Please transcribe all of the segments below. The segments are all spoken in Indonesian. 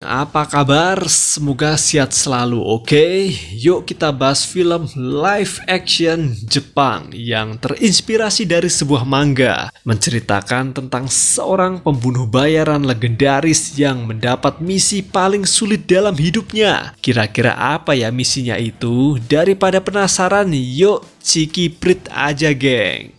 apa kabar? Semoga sehat selalu, oke? Yuk kita bahas film live action Jepang yang terinspirasi dari sebuah manga, menceritakan tentang seorang pembunuh bayaran legendaris yang mendapat misi paling sulit dalam hidupnya. Kira-kira apa ya misinya itu? Daripada penasaran, yuk cikiprit aja, geng.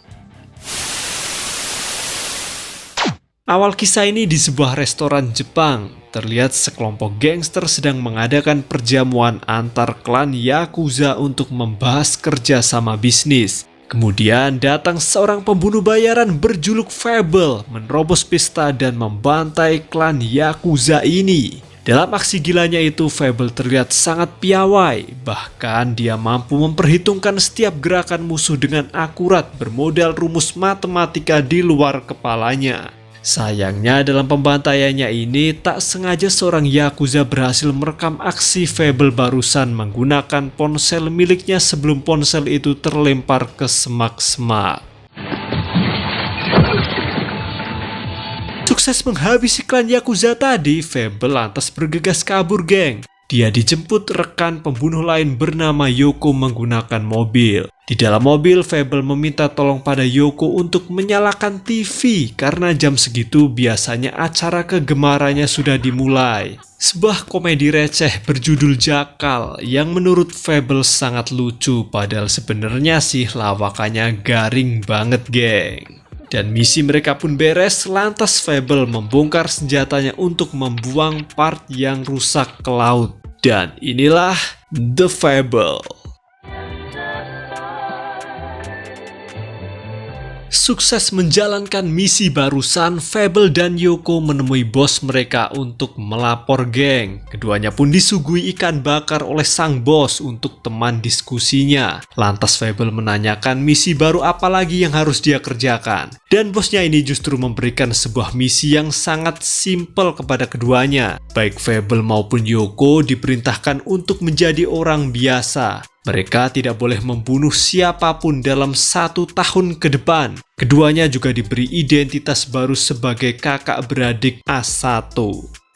Awal kisah ini di sebuah restoran Jepang. Terlihat sekelompok gangster sedang mengadakan perjamuan antar klan Yakuza untuk membahas kerjasama bisnis. Kemudian datang seorang pembunuh bayaran berjuluk Fable, menerobos pesta dan membantai klan Yakuza ini. Dalam aksi gilanya itu, Fable terlihat sangat piawai. Bahkan dia mampu memperhitungkan setiap gerakan musuh dengan akurat bermodal rumus matematika di luar kepalanya. Sayangnya dalam pembantaiannya ini tak sengaja seorang Yakuza berhasil merekam aksi Fable barusan menggunakan ponsel miliknya sebelum ponsel itu terlempar ke semak-semak. Sukses menghabisi klan Yakuza tadi, Fable lantas bergegas kabur, geng. Dia dijemput rekan pembunuh lain bernama Yoko menggunakan mobil. Di dalam mobil, Fable meminta tolong pada Yoko untuk menyalakan TV karena jam segitu biasanya acara kegemarannya sudah dimulai. Sebuah komedi receh berjudul Jakal yang menurut Fable sangat lucu, padahal sebenarnya sih lawakannya garing banget, geng. Dan misi mereka pun beres, lantas Fable membongkar senjatanya untuk membuang part yang rusak ke laut. Dan inilah The Fable. Sukses menjalankan misi barusan, Fable dan Yoko menemui bos mereka untuk melapor, geng. Keduanya pun disuguhi ikan bakar oleh sang bos untuk teman diskusinya. Lantas Fable menanyakan misi baru apa lagi yang harus dia kerjakan. Dan bosnya ini justru memberikan sebuah misi yang sangat simpel kepada keduanya. Baik Fable maupun Yoko diperintahkan untuk menjadi orang biasa. Mereka tidak boleh membunuh siapapun dalam 1 tahun ke depan. Keduanya juga diberi identitas baru sebagai kakak beradik A1.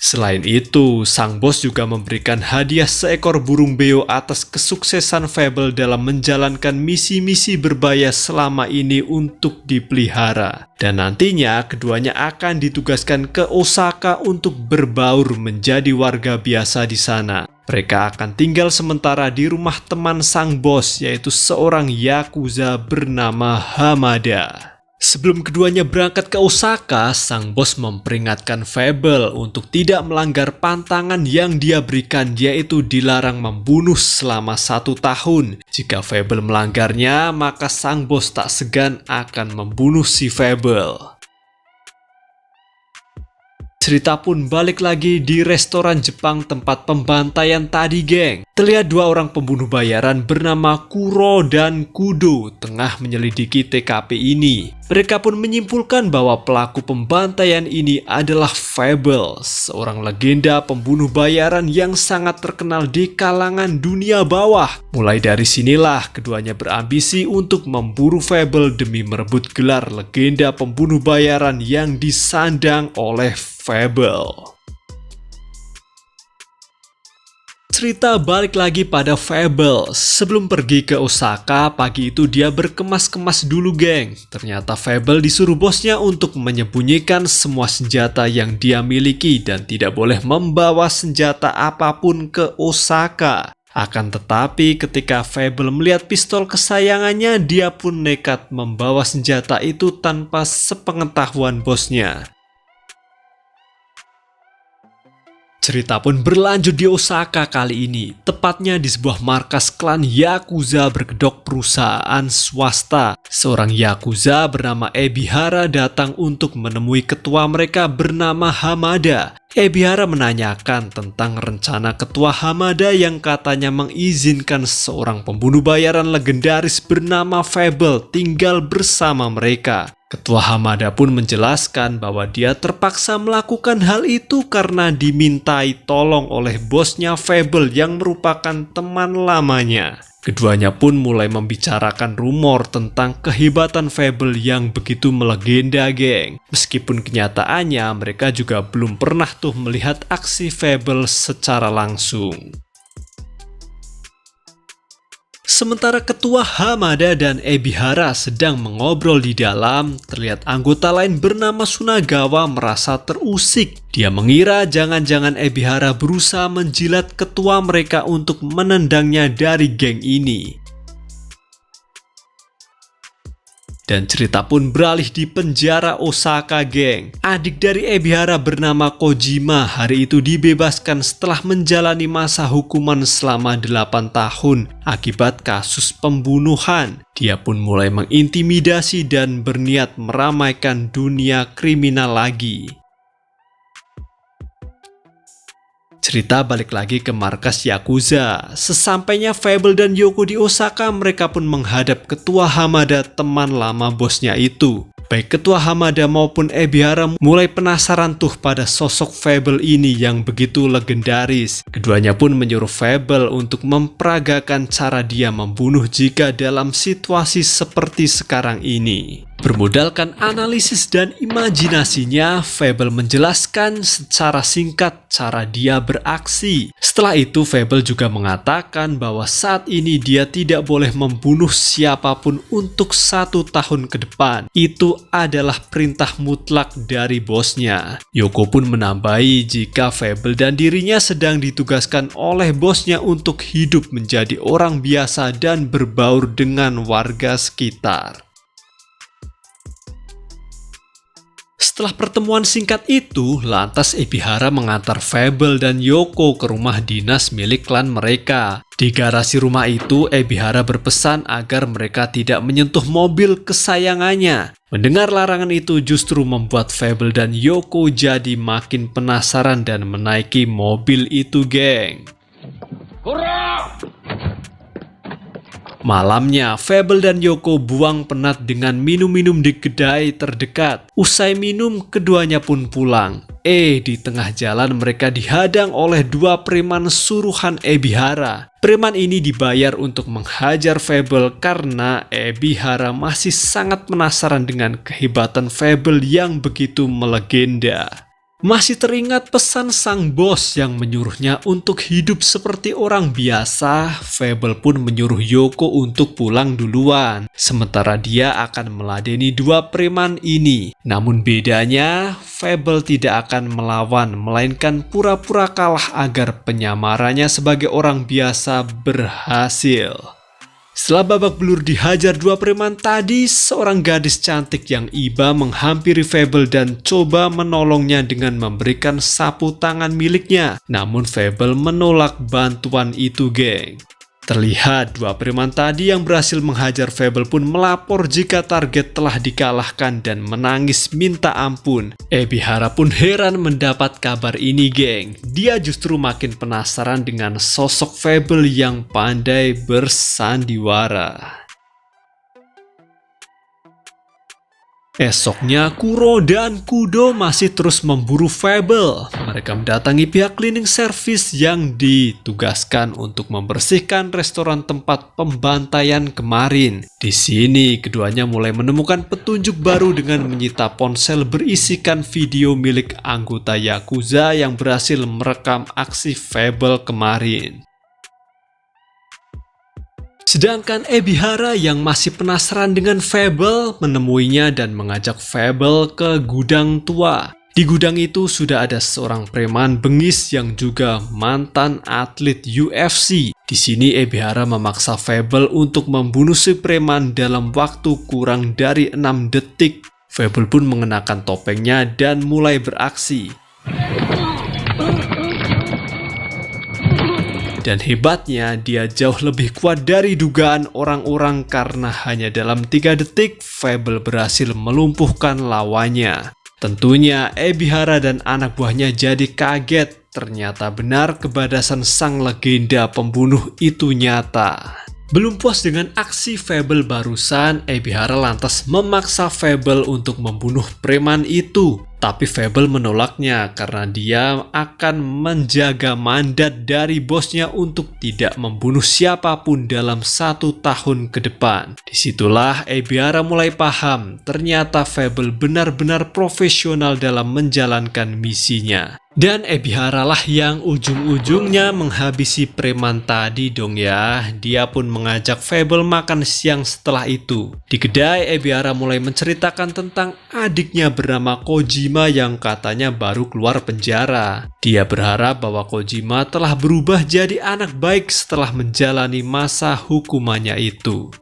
Selain itu, sang bos juga memberikan hadiah seekor burung beo atas kesuksesan Fable dalam menjalankan misi-misi berbahaya selama ini untuk dipelihara. Dan nantinya keduanya akan ditugaskan ke Osaka untuk berbaur menjadi warga biasa di sana. Mereka akan tinggal sementara di rumah teman sang bos, yaitu seorang Yakuza bernama Hamada. Sebelum keduanya berangkat ke Osaka, sang bos memperingatkan Fable untuk tidak melanggar pantangan yang dia berikan, yaitu dilarang membunuh selama 1 tahun. Jika Fable melanggarnya, maka sang bos tak segan akan membunuh si Fable. Cerita pun balik lagi di restoran Jepang tempat pembantaian tadi, geng. Terlihat 2 orang pembunuh bayaran bernama Kuro dan Kudo tengah menyelidiki TKP ini. Mereka pun menyimpulkan bahwa pelaku pembantaian ini adalah Fable, seorang legenda pembunuh bayaran yang sangat terkenal di kalangan dunia bawah. Mulai dari sinilah keduanya berambisi untuk memburu Fable demi merebut gelar legenda pembunuh bayaran yang disandang oleh Fable. Cerita balik lagi pada Fable. Sebelum pergi ke Osaka, pagi itu dia berkemas-kemas dulu, geng. Ternyata Fable disuruh bosnya untuk menyembunyikan semua senjata yang dia miliki dan tidak boleh membawa senjata apapun ke Osaka. Akan tetapi ketika Fable melihat pistol kesayangannya, dia pun nekat membawa senjata itu tanpa sepengetahuan bosnya. Cerita pun berlanjut di Osaka kali ini, tepatnya di sebuah markas klan Yakuza berkedok perusahaan swasta. Seorang Yakuza bernama Ebihara datang untuk menemui ketua mereka bernama Hamada. Ebihara menanyakan tentang rencana ketua Hamada yang katanya mengizinkan seorang pembunuh bayaran legendaris bernama Fable tinggal bersama mereka. Ketua Hamada pun menjelaskan bahwa dia terpaksa melakukan hal itu karena dimintai tolong oleh bosnya Fable yang merupakan teman lamanya. Keduanya pun mulai membicarakan rumor tentang kehebatan Fable yang begitu melegenda, geng. Meskipun kenyataannya mereka juga belum pernah tuh melihat aksi Fable secara langsung. Sementara Ketua Hamada dan Ebihara sedang mengobrol di dalam, terlihat anggota lain bernama Sunagawa merasa terusik. Dia mengira jangan-jangan Ebihara berusaha menjilat ketua mereka untuk menendangnya dari geng ini. Dan cerita pun beralih di penjara Osaka, geng. Adik dari Ebihara bernama Kojima hari itu dibebaskan setelah menjalani masa hukuman selama 8 tahun akibat kasus pembunuhan. Dia pun mulai mengintimidasi dan berniat meramaikan dunia kriminal lagi. Cerita balik lagi ke markas Yakuza. Sesampainya Fable dan Yoko di Osaka, mereka pun menghadap Ketua Hamada, teman lama bosnya itu. Baik Ketua Hamada maupun Ebihara mulai penasaran tuh pada sosok Fable ini yang begitu legendaris. Keduanya pun menyuruh Fable untuk memperagakan cara dia membunuh jika dalam situasi seperti sekarang ini. Bermodalkan analisis dan imajinasinya, Fable menjelaskan secara singkat cara dia beraksi. Setelah itu, Fable juga mengatakan bahwa saat ini dia tidak boleh membunuh siapapun untuk 1 tahun ke depan. Itu adalah perintah mutlak dari bosnya. Yoko pun menambahi jika Fable dan dirinya sedang ditugaskan oleh bosnya untuk hidup menjadi orang biasa dan berbaur dengan warga sekitar. Setelah pertemuan singkat itu, lantas Ebihara mengantar Fable dan Yoko ke rumah dinas milik klan mereka. Di garasi rumah itu, Ebihara berpesan agar mereka tidak menyentuh mobil kesayangannya. Mendengar larangan itu justru membuat Fable dan Yoko jadi makin penasaran dan menaiki mobil itu, geng. Hurra! Malamnya, Fable dan Yoko buang penat dengan minum-minum di kedai terdekat. Usai minum, keduanya pun pulang. Di tengah jalan mereka dihadang oleh 2 preman suruhan Ebihara. Preman ini dibayar untuk menghajar Fable karena Ebihara masih sangat penasaran dengan kehebatan Fable yang begitu melegenda. Masih teringat pesan sang bos yang menyuruhnya untuk hidup seperti orang biasa, Fable pun menyuruh Yoko untuk pulang duluan. Sementara dia akan meladeni 2 preman ini. Namun bedanya, Fable tidak akan melawan, melainkan pura-pura kalah agar penyamarannya sebagai orang biasa berhasil. Setelah babak belur dihajar 2 preman tadi, seorang gadis cantik yang iba menghampiri Fable dan coba menolongnya dengan memberikan sapu tangan miliknya. Namun Fable menolak bantuan itu, geng. Terlihat 2 preman tadi yang berhasil menghajar Fable pun melapor jika target telah dikalahkan dan menangis minta ampun. Ebihara pun heran mendapat kabar ini, geng. Dia justru makin penasaran dengan sosok Fable yang pandai bersandiwara. Esoknya, Kuro dan Kudo masih terus memburu Fable. Mereka mendatangi pihak cleaning service yang ditugaskan untuk membersihkan restoran tempat pembantaian kemarin. Di sini, keduanya mulai menemukan petunjuk baru dengan menyita ponsel berisikan video milik anggota Yakuza yang berhasil merekam aksi Fable kemarin. Sedangkan Ebihara yang masih penasaran dengan Fable menemuinya dan mengajak Fable ke gudang tua. Di gudang itu sudah ada seorang preman bengis yang juga mantan atlet UFC. Di sini Ebihara memaksa Fable untuk membunuh si preman dalam waktu kurang dari 6 detik. Fable pun mengenakan topengnya dan mulai beraksi. Dan hebatnya, dia jauh lebih kuat dari dugaan orang-orang karena hanya dalam 3 detik, Fable berhasil melumpuhkan lawannya. Tentunya, Ebihara dan anak buahnya jadi kaget. Ternyata benar kebadasan sang legenda pembunuh itu nyata. Belum puas dengan aksi Fable barusan, Ebihara lantas memaksa Fable untuk membunuh preman itu. Tapi Fable menolaknya karena dia akan menjaga mandat dari bosnya untuk tidak membunuh siapapun dalam 1 tahun ke depan. Disitulah Ebihara mulai paham, ternyata Fable benar-benar profesional dalam menjalankan misinya. Dan Ebihara lah yang ujung-ujungnya menghabisi preman tadi dong ya. Dia pun mengajak Fable makan siang setelah itu. Di kedai, Ebihara mulai menceritakan tentang adiknya bernama Kojima yang katanya baru keluar penjara. Dia berharap bahwa Kojima telah berubah jadi anak baik setelah menjalani masa hukumannya itu.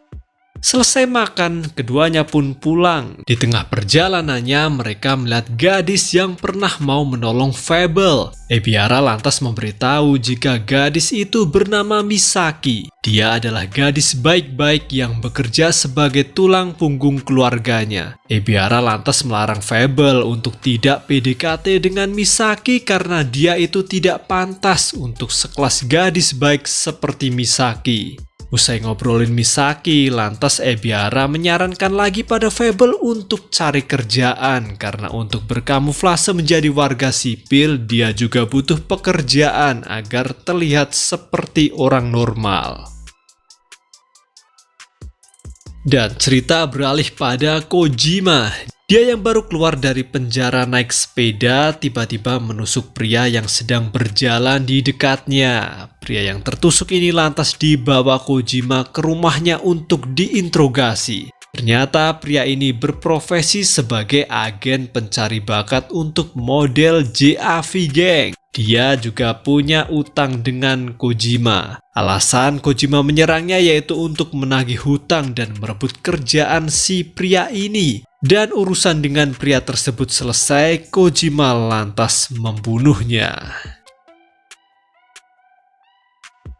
Selesai makan, keduanya pun pulang. Di tengah perjalanannya, mereka melihat gadis yang pernah mau menolong Fable. Ebihara lantas memberitahu jika gadis itu bernama Misaki. Dia adalah gadis baik-baik yang bekerja sebagai tulang punggung keluarganya. Ebihara lantas melarang Fable untuk tidak PDKT dengan Misaki karena dia itu tidak pantas untuk sekelas gadis baik seperti Misaki. Usai ngobrolin Misaki, lantas Ebihara menyarankan lagi pada Fable untuk cari kerjaan karena untuk berkamuflase menjadi warga sipil dia juga butuh pekerjaan agar terlihat seperti orang normal. Dan cerita beralih pada Kojima. Dia yang baru keluar dari penjara naik sepeda tiba-tiba menusuk pria yang sedang berjalan di dekatnya. Pria yang tertusuk ini lantas dibawa Kojima ke rumahnya untuk diinterogasi. Ternyata pria ini berprofesi sebagai agen pencari bakat untuk model JAV Gang. Dia juga punya utang dengan Kojima. Alasan Kojima menyerangnya yaitu untuk menagih hutang dan merebut kerjaan si pria ini. Dan urusan dengan pria tersebut selesai, Kojima lantas membunuhnya.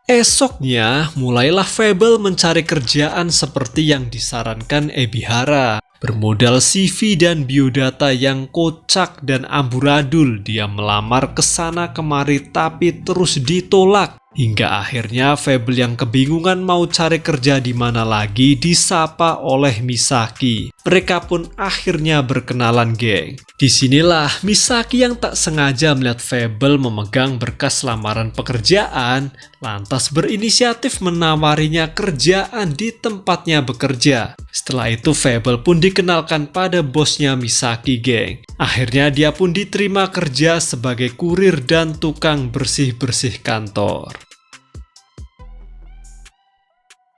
Esoknya, mulailah Fable mencari kerjaan seperti yang disarankan Ebihara. Bermodal CV dan biodata yang kocak dan amburadul, dia melamar ke sana kemari tapi terus ditolak. Hingga akhirnya Fable yang kebingungan mau cari kerja di mana lagi disapa oleh Misaki. Mereka pun akhirnya berkenalan, geng. Disinilah Misaki yang tak sengaja melihat Fable memegang berkas lamaran pekerjaan, lantas berinisiatif menawarinya kerjaan di tempatnya bekerja. Setelah itu Fable pun dikenalkan pada bosnya Misaki, geng. Akhirnya dia pun diterima kerja sebagai kurir dan tukang bersih-bersih kantor.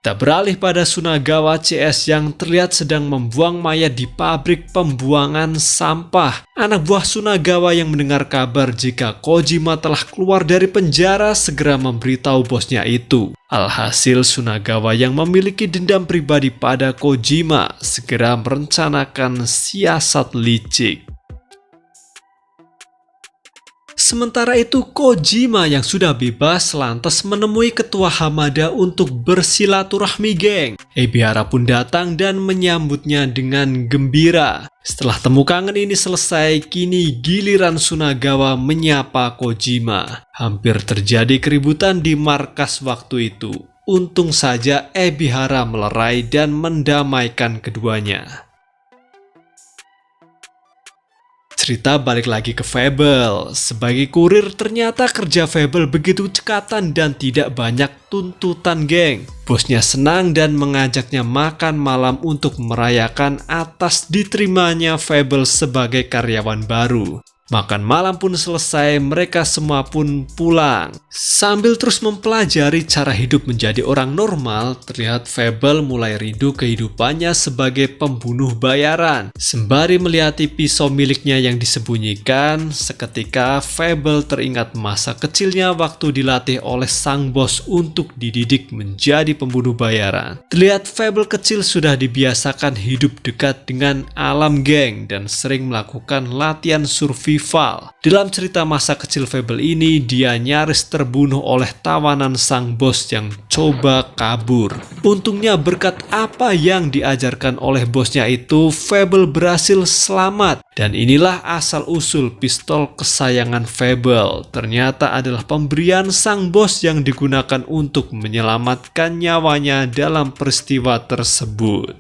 Kita beralih pada Sunagawa CS yang terlihat sedang membuang mayat di pabrik pembuangan sampah. Anak buah Sunagawa yang mendengar kabar jika Kojima telah keluar dari penjara segera memberitahu bosnya itu. Alhasil Sunagawa yang memiliki dendam pribadi pada Kojima segera merencanakan siasat licik. Sementara itu Kojima yang sudah bebas lantas menemui ketua Hamada untuk bersilaturahmi, geng. Ebihara pun datang dan menyambutnya dengan gembira. Setelah temu kangen ini selesai, kini giliran Sunagawa menyapa Kojima. Hampir terjadi keributan di markas waktu itu. Untung saja Ebihara melerai dan mendamaikan keduanya. Cerita balik lagi ke Fable. Sebagai kurir ternyata kerja Fable begitu cekatan dan tidak banyak tuntutan, geng. Bosnya senang dan mengajaknya makan malam untuk merayakan atas diterimanya Fable sebagai karyawan baru. Makan malam pun selesai, mereka semua pun pulang. Sambil terus mempelajari cara hidup menjadi orang normal, terlihat Fable mulai rindu kehidupannya sebagai pembunuh bayaran. Sembari melihati pisau miliknya yang disembunyikan, seketika Fable teringat masa kecilnya waktu dilatih oleh sang bos untuk dididik menjadi pembunuh bayaran. Terlihat Fable kecil sudah dibiasakan hidup dekat dengan alam, geng, dan sering melakukan latihan survival. Dalam cerita masa kecil Fable ini, dia nyaris terbunuh oleh tawanan sang bos yang coba kabur. Untungnya berkat apa yang diajarkan oleh bosnya itu, Fable berhasil selamat. Dan inilah asal-usul pistol kesayangan Fable. Ternyata adalah pemberian sang bos yang digunakan untuk menyelamatkan nyawanya dalam peristiwa tersebut.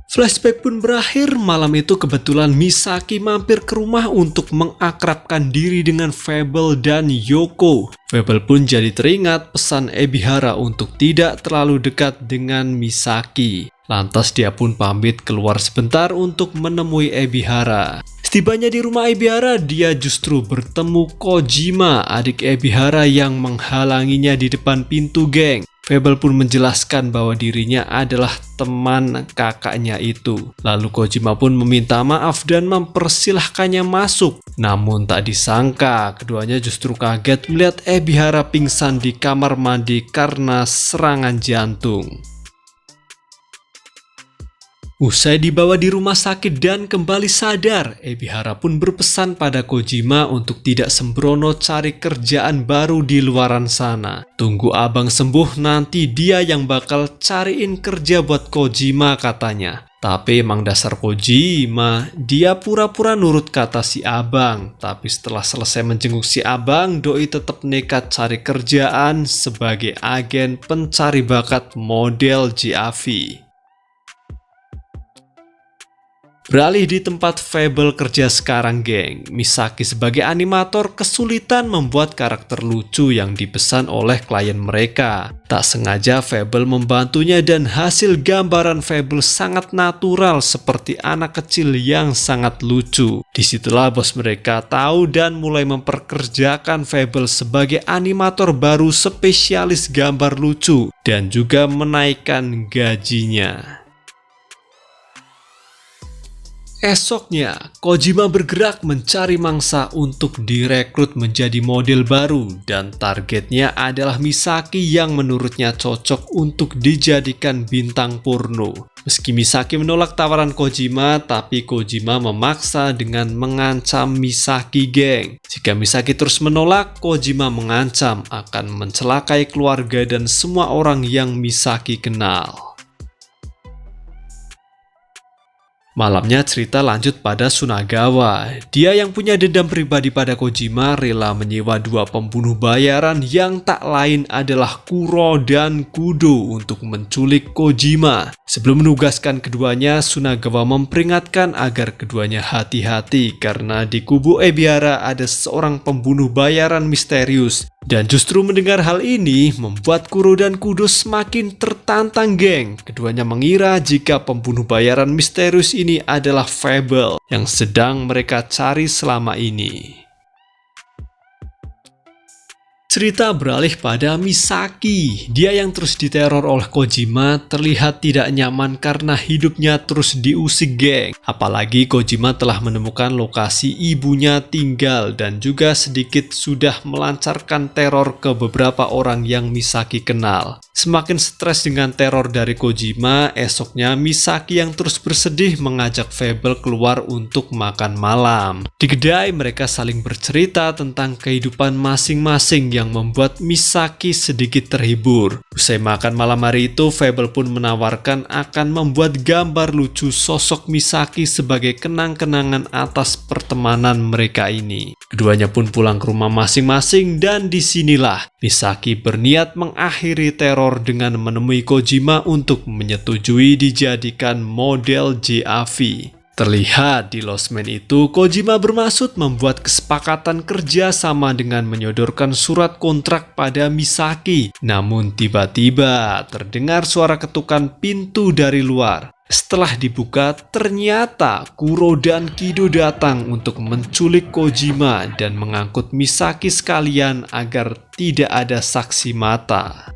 Flashback pun berakhir. Malam itu kebetulan Misaki mampir ke rumah untuk mengakrabkan diri dengan Fable dan Yoko. Fable pun jadi teringat pesan Ebihara untuk tidak terlalu dekat dengan Misaki. Lantas dia pun pamit keluar sebentar untuk menemui Ebihara. Setibanya di rumah Ebihara, dia justru bertemu Kojima, adik Ebihara yang menghalanginya di depan pintu geng. Fable pun menjelaskan bahwa dirinya adalah teman kakaknya itu. Lalu Kojima pun meminta maaf dan mempersilahkannya masuk. Namun tak disangka, keduanya justru kaget melihat Ebihara pingsan di kamar mandi karena serangan jantung. Usai dibawa di rumah sakit dan kembali sadar, Ebihara pun berpesan pada Kojima untuk tidak sembrono cari kerjaan baru di luaran sana. Tunggu abang sembuh, nanti dia yang bakal cariin kerja buat Kojima, katanya. Tapi emang dasar Kojima, dia pura-pura nurut kata si abang. Tapi setelah selesai menjenguk si abang, doi tetap nekat cari kerjaan sebagai agen pencari bakat model JAV. Beralih di tempat Fable kerja sekarang, geng. Misaki sebagai animator kesulitan membuat karakter lucu yang dipesan oleh klien mereka. Tak sengaja Fable membantunya dan hasil gambaran Fable sangat natural seperti anak kecil yang sangat lucu. Disitulah bos mereka tahu dan mulai memperkerjakan Fable sebagai animator baru spesialis gambar lucu dan juga menaikkan gajinya. Esoknya, Kojima bergerak mencari mangsa untuk direkrut menjadi model baru dan targetnya adalah Misaki yang menurutnya cocok untuk dijadikan bintang porno. Meski Misaki menolak tawaran Kojima, tapi Kojima memaksa dengan mengancam Misaki, geng. Jika Misaki terus menolak, Kojima mengancam akan mencelakai keluarga dan semua orang yang Misaki kenal. Malamnya cerita lanjut pada Sunagawa. Dia yang punya dendam pribadi pada Kojima rela menyewa dua pembunuh bayaran yang tak lain adalah Kuro dan Kudo untuk menculik Kojima. Sebelum menugaskan keduanya, Sunagawa memperingatkan agar keduanya hati-hati karena di kubu Ebihara ada seorang pembunuh bayaran misterius. Dan justru mendengar hal ini membuat Kuro dan Kudo semakin tertantang, geng. Keduanya mengira jika pembunuh bayaran misterius ini adalah Fable yang sedang mereka cari selama ini. Cerita beralih pada Misaki. Dia yang terus diteror oleh Kojima terlihat tidak nyaman karena hidupnya terus diusik, geng. Apalagi Kojima telah menemukan lokasi ibunya tinggal dan juga sedikit sudah melancarkan teror ke beberapa orang yang Misaki kenal. Semakin stres dengan teror dari Kojima, esoknya Misaki yang terus bersedih mengajak Fable keluar untuk makan malam. Di kedai mereka saling bercerita tentang kehidupan masing-masing yang membuat Misaki sedikit terhibur. Usai makan malam hari itu, Fable pun menawarkan akan membuat gambar lucu sosok Misaki sebagai kenang-kenangan atas pertemanan mereka ini. Keduanya pun pulang ke rumah masing-masing dan disinilah Misaki berniat mengakhiri teror dengan menemui Kojima untuk menyetujui dijadikan model JAV. Terlihat di Lost Man itu, Kojima bermaksud membuat kesepakatan kerja sama dengan menyodorkan surat kontrak pada Misaki. Namun tiba-tiba terdengar suara ketukan pintu dari luar. Setelah dibuka, ternyata Kuro dan Kido datang untuk menculik Kojima dan mengangkut Misaki sekalian agar tidak ada saksi mata.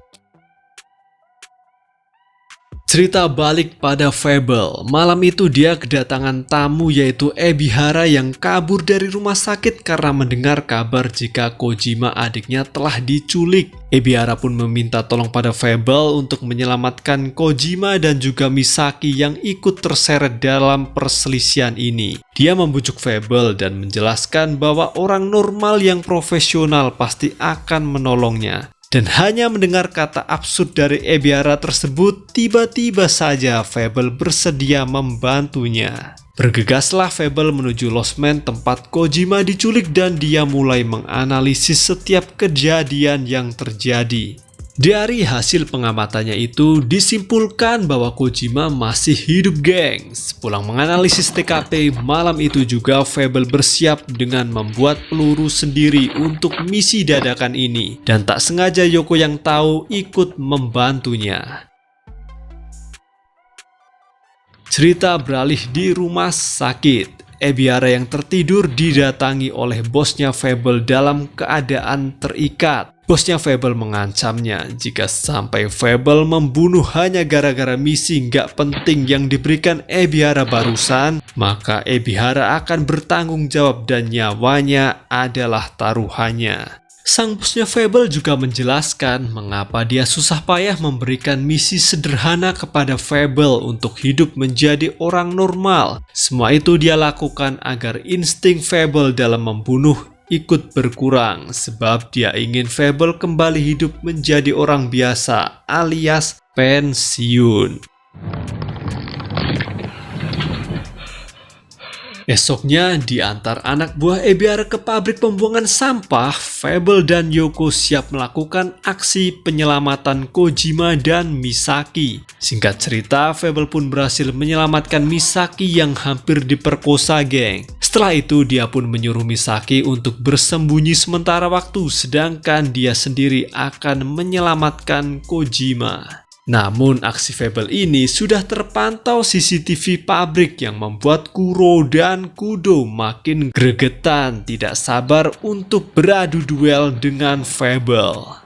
Cerita balik pada Fable. Malam itu dia kedatangan tamu yaitu Ebihara yang kabur dari rumah sakit karena mendengar kabar jika Kojima adiknya telah diculik. Ebihara pun meminta tolong pada Fable untuk menyelamatkan Kojima dan juga Misaki yang ikut terseret dalam perselisihan ini. Dia membujuk Fable dan menjelaskan bahwa orang normal yang profesional pasti akan menolongnya. Dan hanya mendengar kata absurd dari Ebihara tersebut, tiba-tiba saja Fable bersedia membantunya. Bergegaslah Fable menuju Lost Man tempat Kojima diculik dan dia mulai menganalisis setiap kejadian yang terjadi. Dari hasil pengamatannya itu disimpulkan bahwa Kojima masih hidup, geng. Sepulang menganalisis TKP, malam itu juga Fable bersiap dengan membuat peluru sendiri untuk misi dadakan ini. Dan tak sengaja Yoko yang tahu ikut membantunya. Cerita beralih di rumah sakit. Ebihara yang tertidur didatangi oleh bosnya Fable dalam keadaan terikat. Bosnya Fable mengancamnya jika sampai Fable membunuh hanya gara-gara misi nggak penting yang diberikan Ebihara barusan, maka Ebihara akan bertanggung jawab dan nyawanya adalah taruhannya. Sang bosnya Fable juga menjelaskan mengapa dia susah payah memberikan misi sederhana kepada Fable untuk hidup menjadi orang normal. Semua itu dia lakukan agar insting Fable dalam membunuh ikut berkurang, sebab dia ingin Fable kembali hidup menjadi orang biasa alias pensiun. Esoknya diantar anak buah Ebihara ke pabrik pembuangan sampah, Fable dan Yoko siap melakukan aksi penyelamatan Kojima dan Misaki. Singkat cerita, Fable pun berhasil menyelamatkan Misaki yang hampir diperkosa, geng. Setelah itu dia pun menyuruh Misaki untuk bersembunyi sementara waktu, sedangkan dia sendiri akan menyelamatkan Kojima. Namun aksi Fable ini sudah terpantau CCTV pabrik yang membuat Kuro dan Kudo makin gregetan, tidak sabar untuk beradu duel dengan Fable.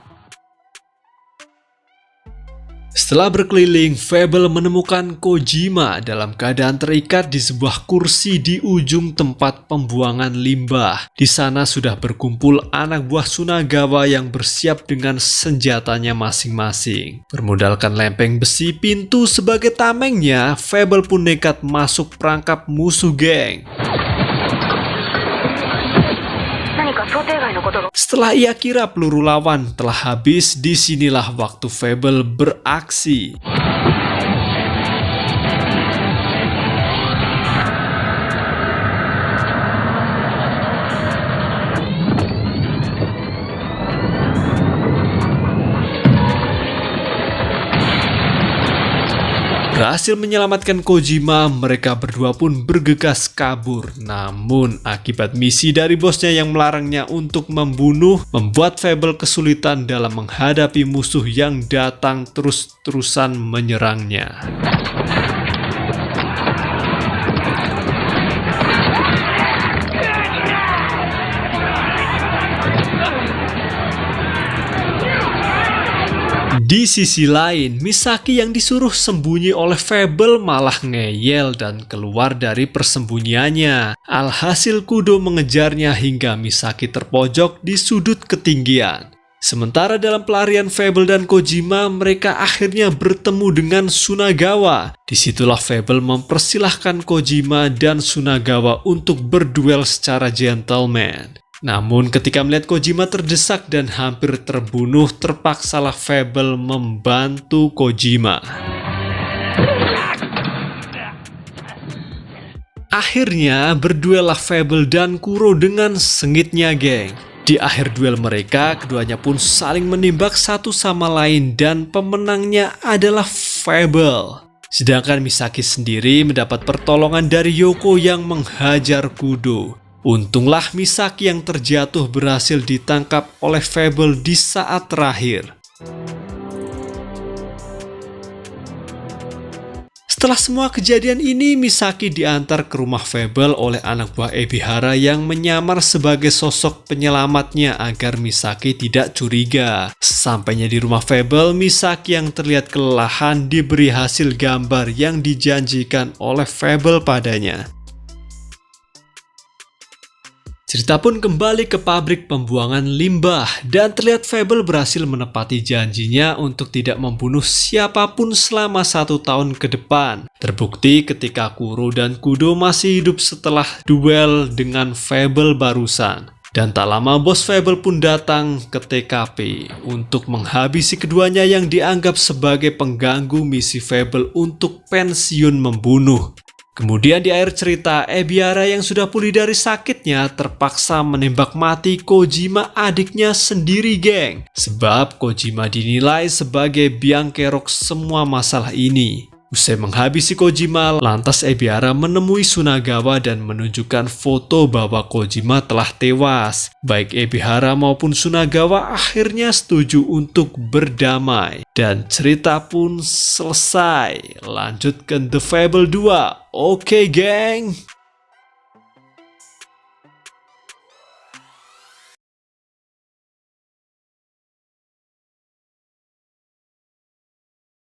Setelah berkeliling, Fable menemukan Kojima dalam keadaan terikat di sebuah kursi di ujung tempat pembuangan limbah. Di sana sudah berkumpul anak buah Sunagawa yang bersiap dengan senjatanya masing-masing. Bermodalkan lempeng besi pintu sebagai tamengnya, Fable pun nekat masuk perangkap musuh, geng. Setelah ia kira peluru lawan telah habis, disinilah waktu Fable beraksi. Berhasil menyelamatkan Kojima, mereka berdua pun bergegas kabur. Namun akibat misi dari bosnya yang melarangnya untuk membunuh, membuat Fable kesulitan dalam menghadapi musuh yang datang terus-terusan menyerangnya. Di sisi lain, Misaki yang disuruh sembunyi oleh Fable malah ngeyel dan keluar dari persembunyiannya. Alhasil Kudo mengejarnya hingga Misaki terpojok di sudut ketinggian. Sementara dalam pelarian Fable dan Kojima, mereka akhirnya bertemu dengan Sunagawa. Disitulah Fable mempersilahkan Kojima dan Sunagawa untuk berduel secara gentleman. Namun ketika melihat Kojima terdesak dan hampir terbunuh, terpaksalah Fable membantu Kojima. Akhirnya berduellah Fable dan Kuro dengan sengitnya, geng. Di akhir duel mereka, keduanya pun saling menembak satu sama lain dan pemenangnya adalah Fable. Sedangkan Misaki sendiri mendapat pertolongan dari Yoko yang menghajar Kudo. Untunglah Misaki yang terjatuh berhasil ditangkap oleh Fable di saat terakhir. Setelah semua kejadian ini, Misaki diantar ke rumah Fable oleh anak buah Ebihara yang menyamar sebagai sosok penyelamatnya agar Misaki tidak curiga. Sampainya di rumah Fable, Misaki yang terlihat kelelahan diberi hasil gambar yang dijanjikan oleh Fable padanya. Cerita pun kembali ke pabrik pembuangan limbah dan terlihat Fable berhasil menepati janjinya untuk tidak membunuh siapapun selama 1 tahun ke depan. Terbukti ketika Kuro dan Kudo masih hidup setelah duel dengan Fable barusan. Dan tak lama bos Fable pun datang ke TKP untuk menghabisi keduanya yang dianggap sebagai pengganggu misi Fable untuk pensiun membunuh. Kemudian di akhir cerita, Ebihara yang sudah pulih dari sakitnya terpaksa menembak mati Kojima adiknya sendiri, geng. Sebab Kojima dinilai sebagai biang kerok semua masalah ini. Usai menghabisi Kojima, lantas Ebihara menemui Sunagawa dan menunjukkan foto bahwa Kojima telah tewas. Baik Ebihara maupun Sunagawa akhirnya setuju untuk berdamai. Dan cerita pun selesai. Lanjut ke The Fable 2. Oke, geng.